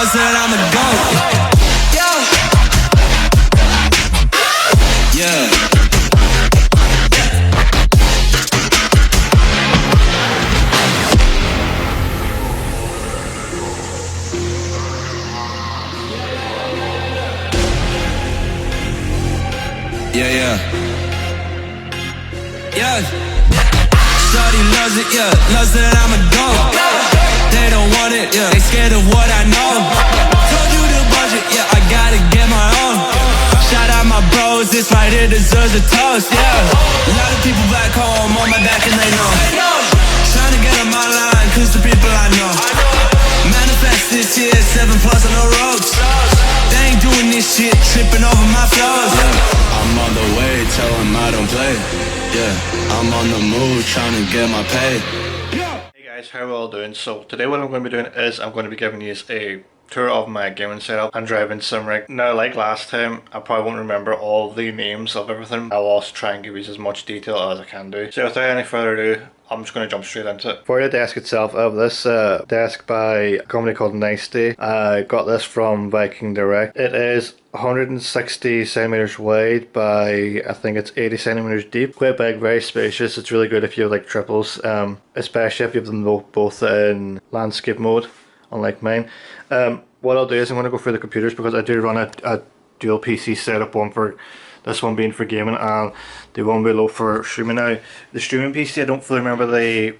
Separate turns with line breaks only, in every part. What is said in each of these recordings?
knows that I'm a goat. Yeah. Yeah. Shorty loves it, yeah. Loves that I'm a goat. They don't want it, yeah. They scared of what I know. Told you the budget, yeah. I gotta get my own. Shout out my bros, this right here deserves a toast, yeah. A lot of people back home on my back and they know. Trying to get on my line, cause the people I know. Manifest this year, 7+ on the roads. They ain't doing this shit, tripping over my flows. Yeah, I'm on the way, tell them I don't play. Yeah, I'm on the move, trying to get my pay.
Hey guys, how are we all doing? So today what I'm going to be doing is I'm going to be giving you a tour of my gaming setup and driving sim rig. Now, like last time, I probably won't remember all the names of everything. I'll also try and give you as much detail as I can do. So without any further ado, I'm just going to jump straight into it. For the desk itself, I have this desk by a company called NZXT. I got this from Viking direct. It is 160 centimeters wide by, I think it's 80 centimeters deep. Quite big, very spacious. It's really good if you have like triples, especially if you have them both in landscape mode, unlike mine. What I'll do is I'm going to go through the computers because I do run a dual PC setup, one for this one being for gaming and the one below for streaming. Now, the streaming PC, I don't fully remember the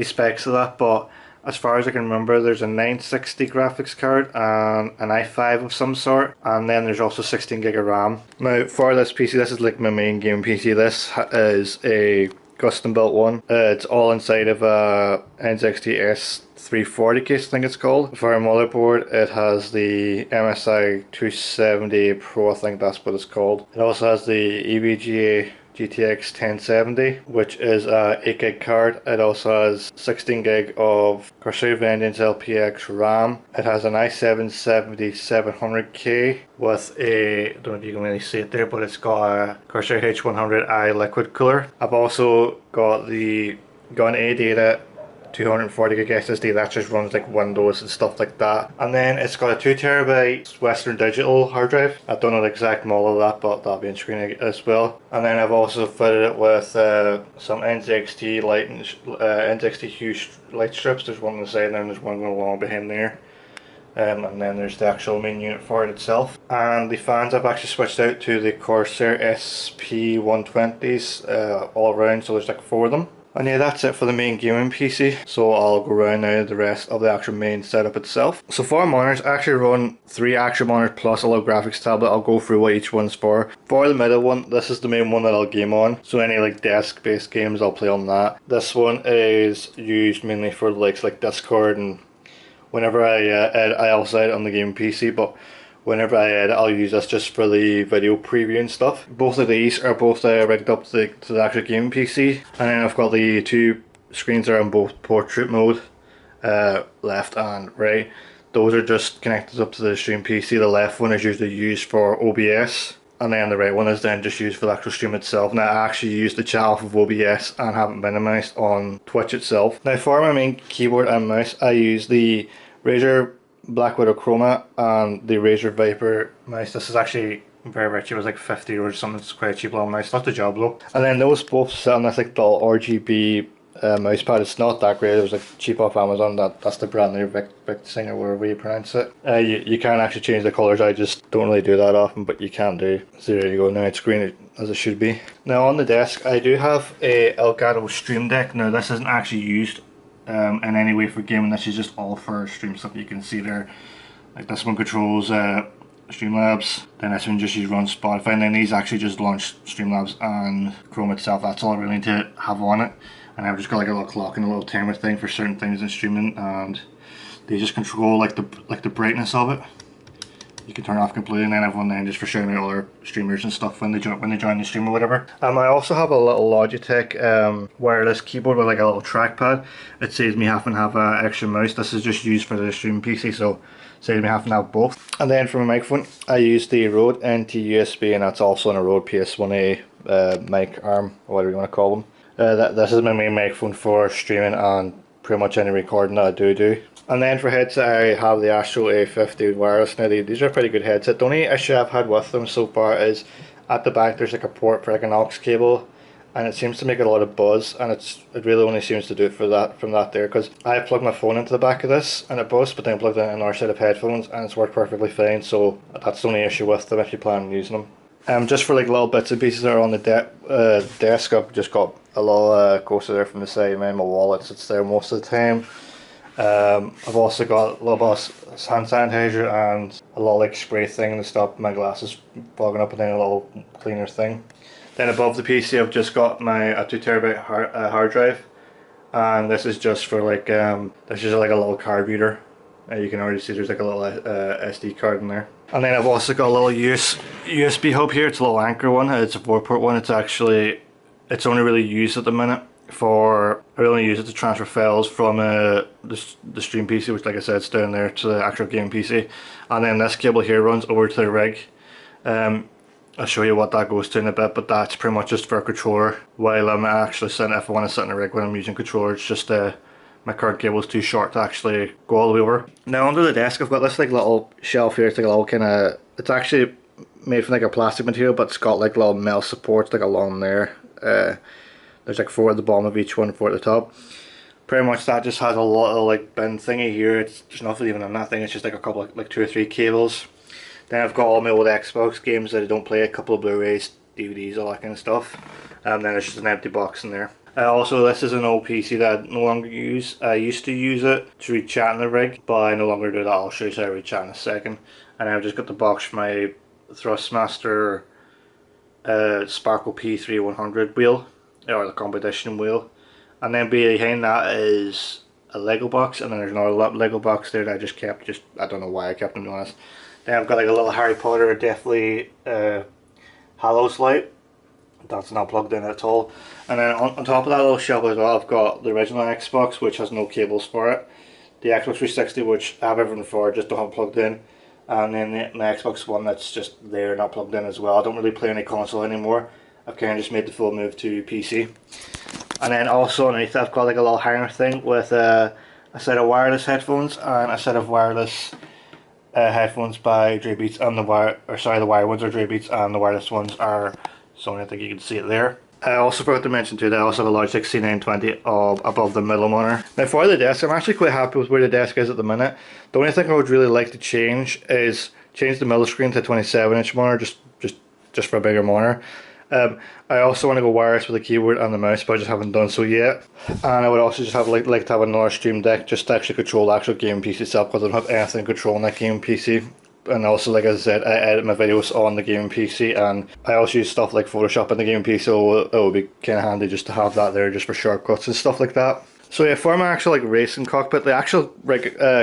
specs of that, but as far as I can remember, there's a 960 graphics card and an i5 of some sort, and then there's also 16 gig of RAM. Now, for this PC, this is like my main gaming PC. This is a custom built one. It's all inside of a NZXT Z533 case, I think it's called. For our motherboard, it has the MSI 270 Pro, I think that's what it's called. It also has the EVGA GTX 1070, which is a 8 gig card. It also has 16 gig of Corsair LPX RAM. It has an i7-7700K with a, I don't know if you can really see it there, but it's got a Corsair H100i liquid cooler. I've also got an ADATA 240 gig SSD that just runs like Windows and stuff like that. And then it's got a 2TB Western Digital hard drive. I don't know the exact model of that, but that'll be on screen as well. And then I've also fitted it with some NZXT NZXT huge light strips. There's one on the side and then there's one going along behind there. And then there's the actual main unit for it itself. And the fans, I've actually switched out to the Corsair SP120s all around, so there's like 4 of them. And yeah, that's it for the main gaming PC. So I'll go around now to the rest of the actual main setup itself. So for monitors, I actually run 3 actual monitors plus a little graphics tablet. I'll go through what each one's for. For the middle one, this is the main one that I'll game on. So any like desk based games, I'll play on that. This one is used mainly for likes like Discord, and whenever I edit, I also edit on the gaming PC, but whenever I edit, I'll use this just for the video preview and stuff. Both of these are both rigged up to the actual gaming PC. And then I've got the 2 screens that are in both portrait mode, left and right. Those are just connected up to the stream PC. The left one is usually used for OBS. And then the right one is then just used for the actual stream itself. Now, I actually use the chat off of OBS and have it minimized on Twitch itself. Now, for my main keyboard and mouse, I use the Razer Blackwidow Chroma and the Razer Viper mouse. This is actually very cheap. It was like 50 € or something. It's quite a cheap little mouse. Not the job though. And then those both sit on this like little RGB mouse pad. It's not that great. It was like cheap off Amazon. That's the brand new Viking or whatever you pronounce it. You can actually change the colours. I just don't really do that often, but you can do. So there you go. Now it's green as it should be. Now on the desk, I do have a Elgato Stream Deck. Now this isn't actually used in any way for gaming. This is just all for stream stuff. You can see there, like this one controls Streamlabs, then this one just runs Spotify, and then these actually just launch Streamlabs and Chrome itself. That's all I really need to have on it. And I've just got like a little clock and a little timer thing for certain things in streaming, and they just control like the brightness of it. You can turn it off completely, and then I have one then just for showing out other streamers and stuff when they join the stream or whatever. I also have a little Logitech wireless keyboard with like a little trackpad. It saves me having to have an extra mouse. This is just used for the stream PC, so it saves me having to have both. And then for my microphone, I use the Rode NT USB, and that's also on a Rode PS1A mic arm, or whatever you want to call them. This is my main microphone for streaming and pretty much any recording that I do. And then for headset, I have the Astro A50 wireless. Now these are a pretty good headset. The only issue I've had with them so far is at the back there's like a port for like an aux cable, and it seems to make a lot of buzz, and it really only seems to do it for that from that there, because I plugged my phone into the back of this and it buzzed, but then I plugged in another set of headphones and it's worked perfectly fine. So that's the only issue with them if you plan on using them. Just for like little bits and pieces that are on the desk, I've just got a little Corsair there from the side. My wallet sits there most of the time. I've also got a little bit of hand sanitizer and a little like spray thing to stop my glasses fogging up, and then a little cleaner thing. Then above the PC I've just got a 2TB hard drive, and this is just for like this is like a little card reader. You can already see there's like a little SD card in there. And then I've also got a little USB hub here. It's a little Anchor one. It's a 4-port one. It's only really used at the minute I only use it to transfer files from the stream PC, which like I said is down there, to the actual game PC. And then this cable here runs over to the rig. I'll show you what that goes to in a bit, but that's pretty much just for a controller. While I'm actually sitting, if I want to sit in a rig when I'm using controller, it's just my current cable is too short to actually go all the way over. Now under the desk I've got this like little shelf here. It's like a little kind of, it's actually made from like a plastic material, but it's got like little metal supports like along there. There's like 4 at the bottom of each one, 4 at the top. Pretty much that just has a little like bin thingy here. There's nothing even on that thing. It's just like a couple of like 2 or 3 cables. Then I've got all my old Xbox games that I don't play, a couple of Blu-rays, DVDs, all that kind of stuff. And then there's just an empty box in there. Also, this is an old PC that I no longer use. I used to use it to read chat in the rig, but I no longer do that. I'll show you how I read chat in a second. And I've just got the box for my Thrustmaster Sparkle P3100 wheel, or the competition wheel. And then behind that is a Lego box, and then there's another Lego box there that I just kept. I don't know why I kept them, to be honest. Then I've got like a little Harry Potter Deathly Hallows light. That's not plugged in at all. And then on top of that little shelf as well, I've got the original Xbox, which has no cables for it. The Xbox 360, which I have everything for, just don't have plugged in. And then the Xbox One that's just there, not plugged in as well. I don't really play any console anymore. I've kind of just made the full move to PC. And then also underneath I've got like a little hanger thing with a set of wireless headphones and a set of wireless headphones by Dre Beats, and the wire ones are Dre Beats and the wireless ones are Sony. I think you can see it there. I also forgot to mention too that I also have a Logitech C920 above the middle monitor. Now for the desk, I'm actually quite happy with where the desk is at the minute. The only thing I would really like to change is change the middle screen to a 27-inch monitor, just for a bigger monitor. I also want to go wireless with the keyboard and the mouse, but I just haven't done so yet. And I would also just have like to have another stream deck just to actually control the actual gaming PC itself, because I don't have anything controlling that gaming PC. And also, like I said, I edit my videos on the gaming PC, and I also use stuff like Photoshop in the gaming PC, so it would be kind of handy just to have that there just for shortcuts and stuff like that. So yeah, for my actual like racing cockpit, the actual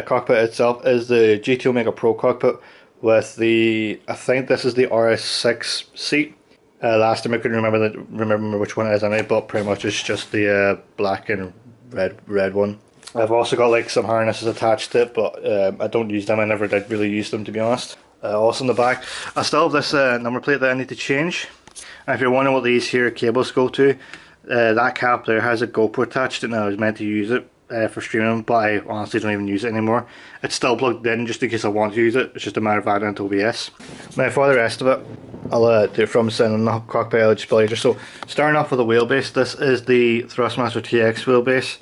cockpit itself is the GT Omega PRO Cockpit with the, I think this is the RS6 seat. Last time I couldn't remember which one it is anyway, but pretty much it's just the black and red one. I've also got like some harnesses attached to it, but I don't use them. I never did really use them, to be honest. Also in the back, I still have this number plate that I need to change. And if you're wondering what these here cables go to, that cap there has a GoPro attached to it. Now I was meant to use it for streaming, but I honestly don't even use it anymore. It's still plugged in just in case I want to use it. It's just a matter of adding it to OBS. Now for the rest of it, I'll do it from sitting on the cockpit LG display. So starting off with the wheelbase, this is the Thrustmaster TX wheelbase.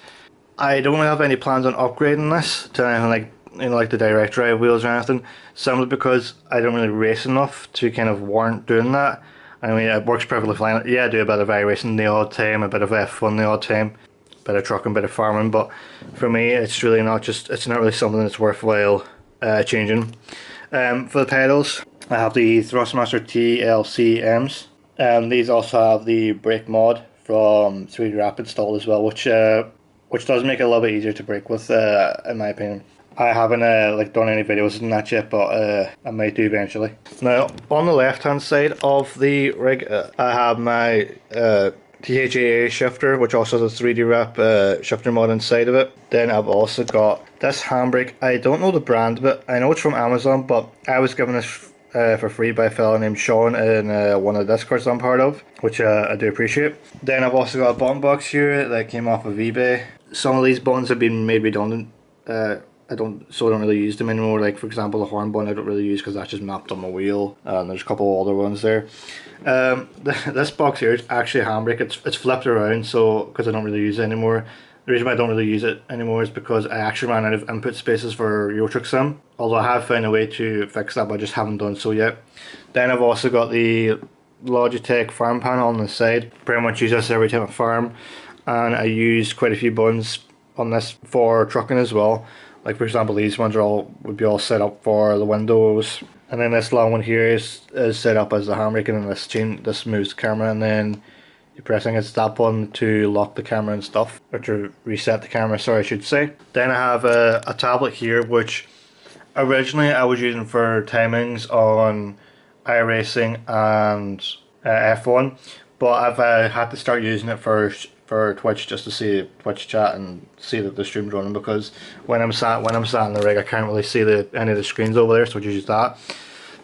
I don't really have any plans on upgrading this to anything like the direct drive wheels or anything, simply because I don't really race enough to kind of warrant doing that. I mean, it works perfectly fine. Yeah, I do a bit of racing the odd time, a bit of F1 the odd time, a bit of trucking, a bit of farming, but for me it's really not really something that's worthwhile changing. For the pedals, I have the Thrustmaster TLCMs. These also have the brake mod from 3D Rap installed as well, which does make it a little bit easier to brake with, in my opinion. I haven't done any videos on that yet, but I might do eventually. Now, on the left hand side of the rig, I have my THAA shifter, which also has a 3D Wrap shifter mod inside of it. Then I've also got this handbrake. I don't know the brand of it. I know it's from Amazon, but I was given this for free by a fellow named Sean in one of the Discords I'm part of, which I do appreciate. Then I've also got a button box here that came off of eBay. Some of these buttons have been made redundant I don't really use them anymore. Like for example, the horn button I don't really use because that's just mapped on my wheel. And there's a couple of other ones there. This box here is actually a handbrake. It's flipped around, so because I don't really use it anymore. The reason why I don't really use it anymore is because I actually ran out of input spaces for Yortrix Sim. Although I have found a way to fix that, but I just haven't done so yet. Then I've also got the Logitech farm panel on the side. Pretty much use this every time I farm, and I use quite a few buttons on this for trucking as well. Like for example, these ones would be all set up for the windows, and then this long one here is set up as the handbrake, and then this moves the camera, and then you press that button to lock the camera and stuff, or to reset the camera, sorry I should say. Then I have a tablet here, which originally I was using for timings on iRacing and F1, but I've had to start using it for Twitch, just to see Twitch chat and see that the stream's running, because when I'm sat in the rig I can't really see any of the screens over there, so I just use that.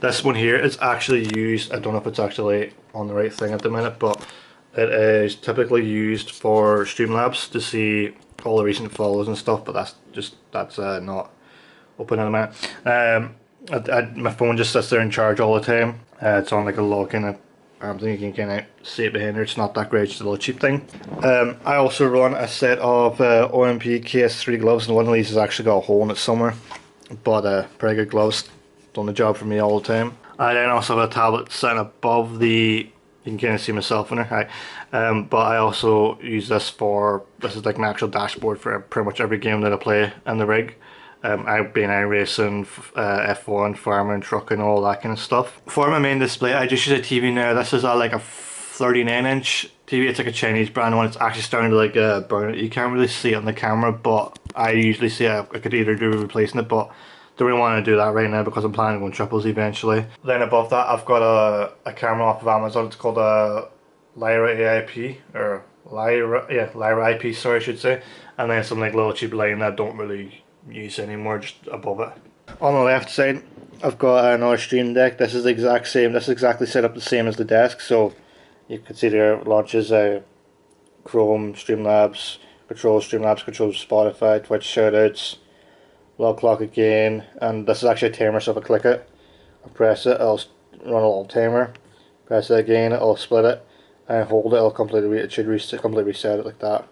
This one here is actually used, I don't know if it's actually on the right thing at the minute, but it is typically used for Streamlabs to see all the recent follows and stuff, but that's not open at the minute. My phone just sits there in charge all the time. It's on like a little kind of arm thing, you can kind of see it behind there. It's not that great, just a little cheap thing. I also run a set of OMP KS3 gloves, and one of these has actually got a hole in it somewhere, but pretty good gloves, done the job for me all the time. I then also have a tablet sitting above the, you can kind of see myself in there, hi. But I also use this is like my actual dashboard for pretty much every game that I play in the rig. I've been iRacing, F1, farming, trucking, all that kind of stuff. For my main display, I just use a TV now. This is like a 39-inch TV. It's like a Chinese brand one. It's actually starting to like burn it. You can't really see it on the camera, but I usually see it. I could either do replacing it, but don't really want to do that right now because I'm planning on triples eventually. Then above that, I've got a camera off of Amazon. It's called a Lyra AIP, or Lyra IP, sorry I should say. And then some like little cheap lighting that I don't really use anymore, just above it. On the left side, I've got another Stream Deck. This is the exact same. This is exactly set up the same as the desk. So you can see there it launches Chrome, Streamlabs, controls Spotify, Twitch shoutouts, log clock again, and this is actually a timer. So if I click it, I press it, it'll run a little timer. Press it again, it'll split it, and hold it, it should completely reset it like that.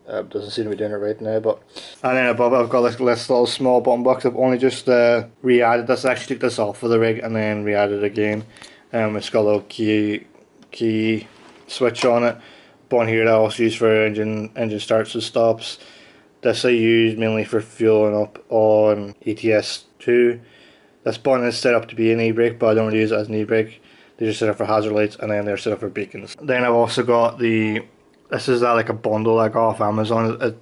Doesn't seem to be doing it right now, but. And then above it, I've got this little small button box. I've only just re-added this. I actually took this off of the rig and then re-added it again. It's got a little key switch on it. Button here that I also use for engine starts and stops. This I use mainly for fueling up on ETS2. This button is set up to be an e-brake, but I don't really use it as an e-brake. They're just set up for hazard lights, and then they're set up for beacons. Then I've also got this is like a bundle I got off Amazon,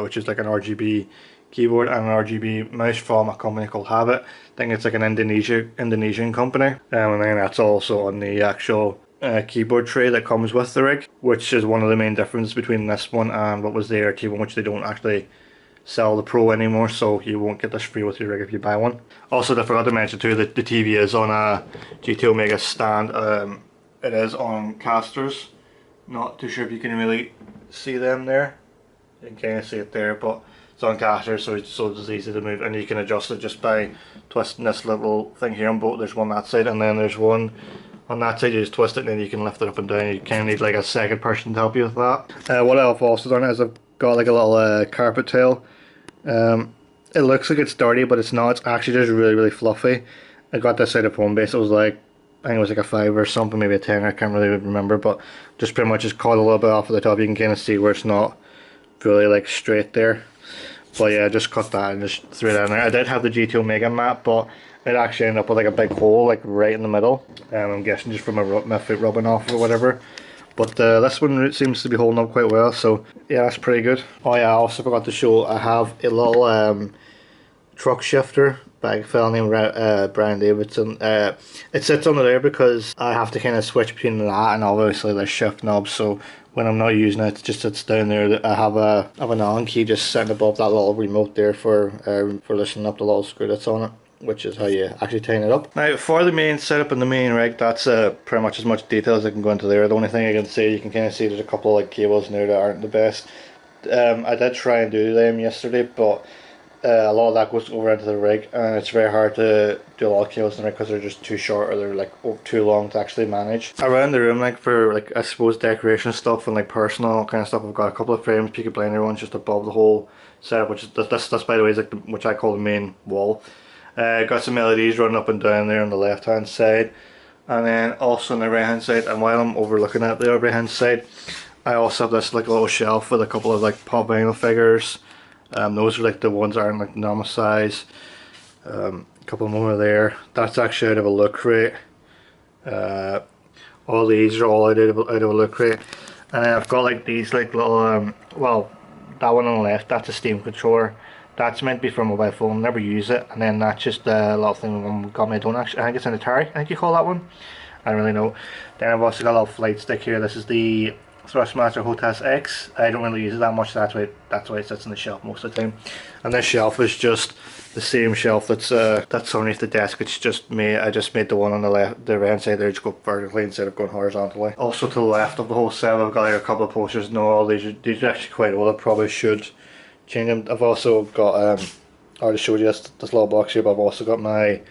which is like an RGB keyboard and an RGB mouse from a company called Habit. I think it's like an Indonesian company, and then that's also on the actual keyboard tray that comes with the rig, which is one of the main differences between this one and what was the ART one, which they don't actually sell the Pro anymore, so you won't get this free with your rig if you buy one. Also, I forgot to mention too that the TV is on a GT Omega stand. It is on casters. Not too sure if you can really see them there. You can kind of see it there, but it's on casters, so it's easy to move, and you can adjust it just by twisting this little thing here on both. There's one on that side, and then there's one on that side. You just twist it, and then you can lift it up and down. You kind of need like a second person to help you with that. What I've also done is I've got like a little carpet tail. It looks like it's dirty, but it's not. It's actually just really fluffy. I got this out of Homebase. It was like, I think it was like a 5 or something, maybe a 10, I can't really remember, but just pretty much just cut a little bit off of the top. You can kind of see where it's not really like straight there. But yeah, just cut that and just threw it in there. I did have the GT Omega mat, but it actually ended up with like a big hole like right in the middle. I'm guessing just from my foot rubbing off or whatever. But this one seems to be holding up quite well, so yeah, that's pretty good. Oh yeah, I also forgot to show, I have a little truck shifter by a fellow named Brian Davidson. It sits under there because I have to kind of switch between that and obviously the shift knob, so when I'm not using it, it just sits down there. I have an Allen key just sitting above that little remote there for loosening up the little screw that's on it, which is how you actually tighten it up. Now for the main setup in the main rig, that's pretty much as much detail as I can go into there. The only thing I can say, you can kind of see there's a couple of like cables in there that aren't the best. I did try and do them yesterday, but a lot of that goes over into the rig, and it's very hard to do a lot of cables in the rig because they're just too short or they're like too long to actually manage. Around the room, like for like I suppose decoration stuff and like personal kind of stuff, I've got a couple of frames, Peaky Blinder ones just above the whole setup, which is this by the way is like which I call the main wall. Got some LEDs running up and down there on the left hand side, and then also on the right hand side. And while I'm overlooking at the right hand side, I also have this like little shelf with a couple of like pop vinyl figures. Those are like the ones that aren't like normal size. A couple more there. That's actually out of a look crate. All these are all out of a look crate. And then I've got like these like little well, that one on the left, that's a Steam controller. That's meant to be for a mobile phone, never use it. And then that's just a little thing got me, I don't actually, I think it's an Atari, I think you call that one. I don't really know. Then I've also got a little flight stick here. This is the Thrustmaster TX X. I don't really use it that much, so that's why it sits on the shelf most of the time. And this shelf is just the same shelf that's underneath the desk. It's just me. I just made the one on the left, the right hand side there, just go vertically instead of going horizontally. Also to the left of the whole set, I've got like a couple of posters. No, all these are actually quite old. I probably should change them. I've also got I already showed you this little box here, but I've also got my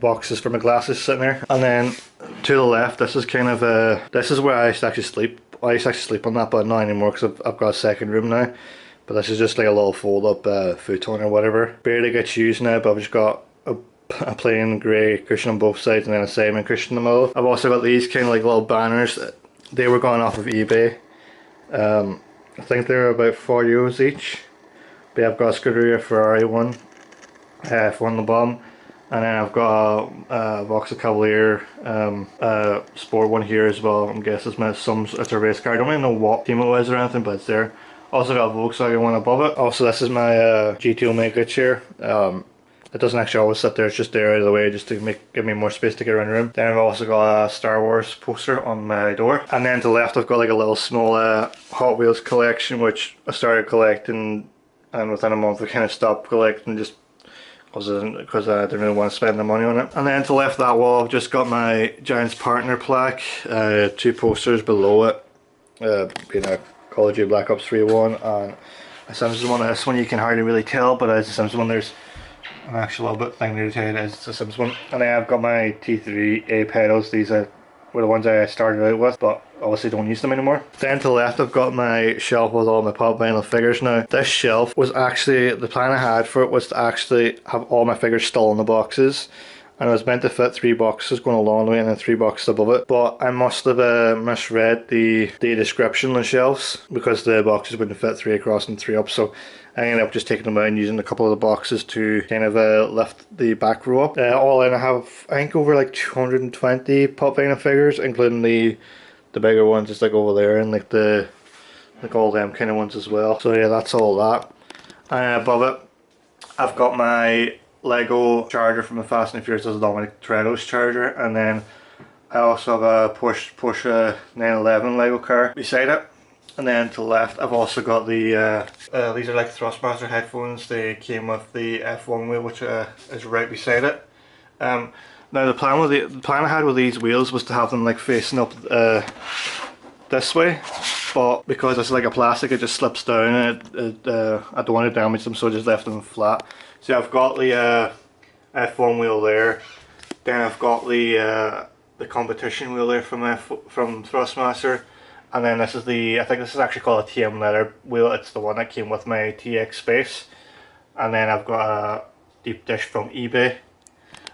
boxes for my glasses sitting there. And then to the left, this is kind of this is where I used to actually sleep. I used to actually sleep on that, but not anymore because I've got a second room now. But this is just like a little fold up futon or whatever. Barely gets used now, but I've just got a plain grey cushion on both sides and then a Simon cushion in the middle. I've also got these kind of like little banners. They were gone off of eBay. I think they're about €4 each. But yeah, I've got a Scuderia Ferrari one, F1 on the bottom. And then I've got a Vauxhall Cavalier sport one here as well. I'm guessing it's a race car. I don't really know what team it was or anything, but it's there. Also got a Volkswagen one above it. Also, this is my GT Omega chair. It doesn't actually always sit there, it's just there out of the way just to give me more space to get around the room. Then I've also got a Star Wars poster on my door. And then to the left I've got like a little small Hot Wheels collection, which I started collecting, and within a month I kind of stopped collecting just because I didn't really want to spend the money on it. And then to the left of that wall I've just got my Giants partner plaque, 2 posters below it, being a Call of Duty Black Ops 3 one and a Simpsons one. This one you can hardly really tell, but as a Simpsons one there's an actual little bit thing there to tell you it is a Simpsons one. And then I've got my T3A pedals. These were the ones I started out with, but obviously don't use them anymore. Then to the left I've got my shelf with all my pop vinyl figures. Now this shelf was actually, the plan I had for it was to actually have all my figures still in the boxes, and it was meant to fit 3 boxes going along the way and then 3 boxes above it, but I must have misread the description on the shelves because the boxes wouldn't fit 3 across and 3 up, so I ended up just taking them out and using a couple of the boxes to kind of lift the back row up. All in I have I think over like 220 pop vinyl figures, including the bigger ones just like over there, and like all them kind of ones as well. So yeah, that's all that. And above it I've got my Lego charger from the Fast and Furious, the Dominic Toretto's charger, and then I also have a Porsche 911 Lego car beside it. And then to the left I've also got the these are like Thrustmaster headphones. They came with the F1 wheel, which is right beside it. Now the plan I had with these wheels was to have them like facing up this way, but because it's like a plastic, it just slips down, and I don't want to damage them, so I just left them flat. So I've got the F1 wheel there, then I've got the competition wheel there from Thrustmaster, and then this is I think this is actually called a TM leather wheel. It's the one that came with my TX Space. And then I've got a deep dish from eBay.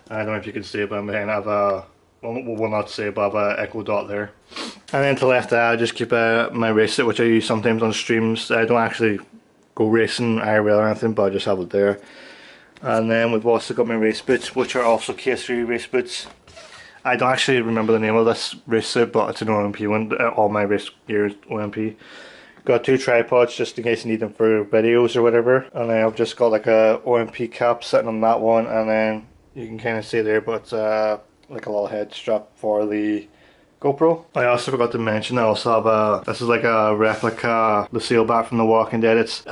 I don't know if you can see it, but I have a, well not say, but I have a Echo Dot there. And then to the left I just keep my race set, which I use sometimes on streams. I don't actually go racing IRL or anything, but I just have it there. And then we've also got my race boots, which are also K3 race boots. I don't actually remember the name of this race suit, but it's an OMP one. All my race gear is OMP. Got 2 tripods just in case you need them for videos or whatever. And then I've just got like a OMP cap sitting on that one, and then you can kind of see there, but it's like a little head strap for the GoPro. I also forgot to mention I also have this is like a replica Lucille bat from The Walking Dead. It's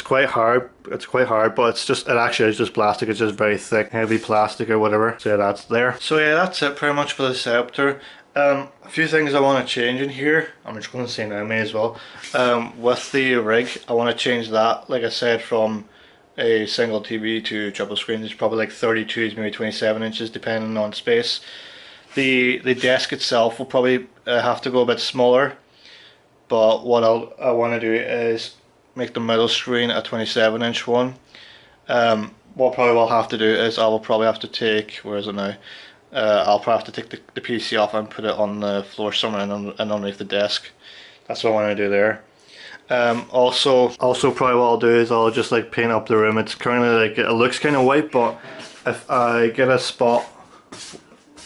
quite hard. It's quite hard, but it actually is just plastic. It's just very thick, heavy plastic or whatever. So yeah, that's there. So yeah, that's it pretty much for the setup tour. A few things I want to change in here. I'm just going to say now, may as well. With the rig, I want to change that, like I said, from a single TV to triple screens. It's probably like 32s, maybe 27 inches, depending on space. The desk itself will probably have to go a bit smaller, but what I want to do is make the middle screen a 27-inch one. What probably will have to do is I will probably have to take, where is it now? I'll probably have to take the PC off and put it on the floor somewhere and underneath the desk. That's what I want to do there. Also probably what I'll do is I'll just like paint up the room. It's currently like, it looks kind of white, but if I get a spot,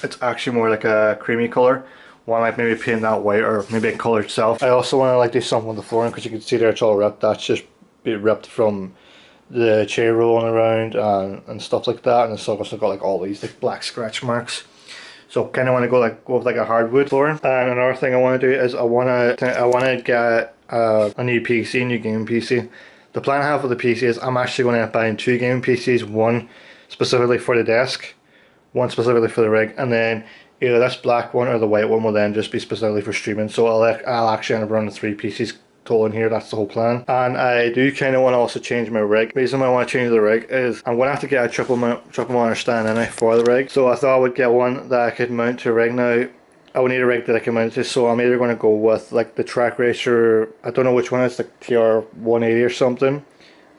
it's actually more like a creamy color. Want to like maybe paint that white or maybe a color itself. I also want to like do something with the flooring, because you can see there it's all ripped. That's just be ripped from the chair rolling around and stuff like that, and it's also got like all these like black scratch marks. So kind of want to go with like a hardwood flooring. And another thing I want to do is I want to get a new PC, new gaming PC. The plan I have for the PC is I'm actually going to be buying 2 gaming PCs, one specifically for the desk, one specifically for the rig, and then either this black one or the white one will then just be specifically for streaming. So I'll actually end up running 3 PCs total in here. That's the whole plan. And I do kind of want to also change my rig. The reason why I want to change the rig is I'm going to have to get a triple monitor stand in for the rig. So I thought I would get one that I could mount to a rig. Now I would need a rig that I can mount to, so I'm either going to go with like the track racer, I don't know which one, it's like TR180 or something.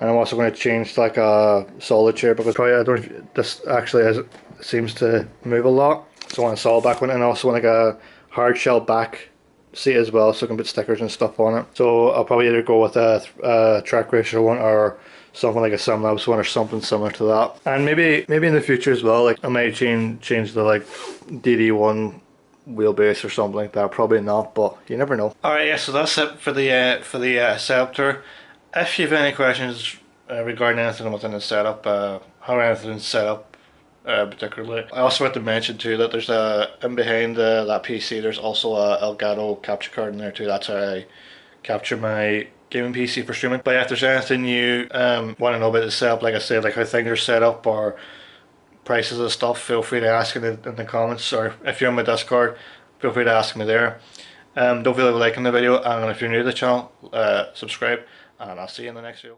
And I'm also going to change to like a solid chair, because probably I don't, this actually seems to move a lot. So I want a solid back one, and I also want like a hard shell back seat as well, so I can put stickers and stuff on it. So I'll probably either go with a track racer one or something like a Simlabs one or something similar to that. And maybe in the future as well, like I might change the like DD1 wheelbase or something like that. Probably not, but you never know. Alright, yeah, so that's it for the setup tour. If you have any questions regarding anything within the setup, how anything's set up particularly, I also want to mention too that there's in behind that PC there's also a Elgato capture card in there too. That's how I capture my gaming PC for streaming. But yeah, if there's anything you want to know about the setup, like I said, like how things are set up or prices and stuff, feel free to ask in the comments, or if you're on my Discord, feel free to ask me there. Don't forget to like the video, and if you're new to the channel, subscribe, and I'll see you in the next video.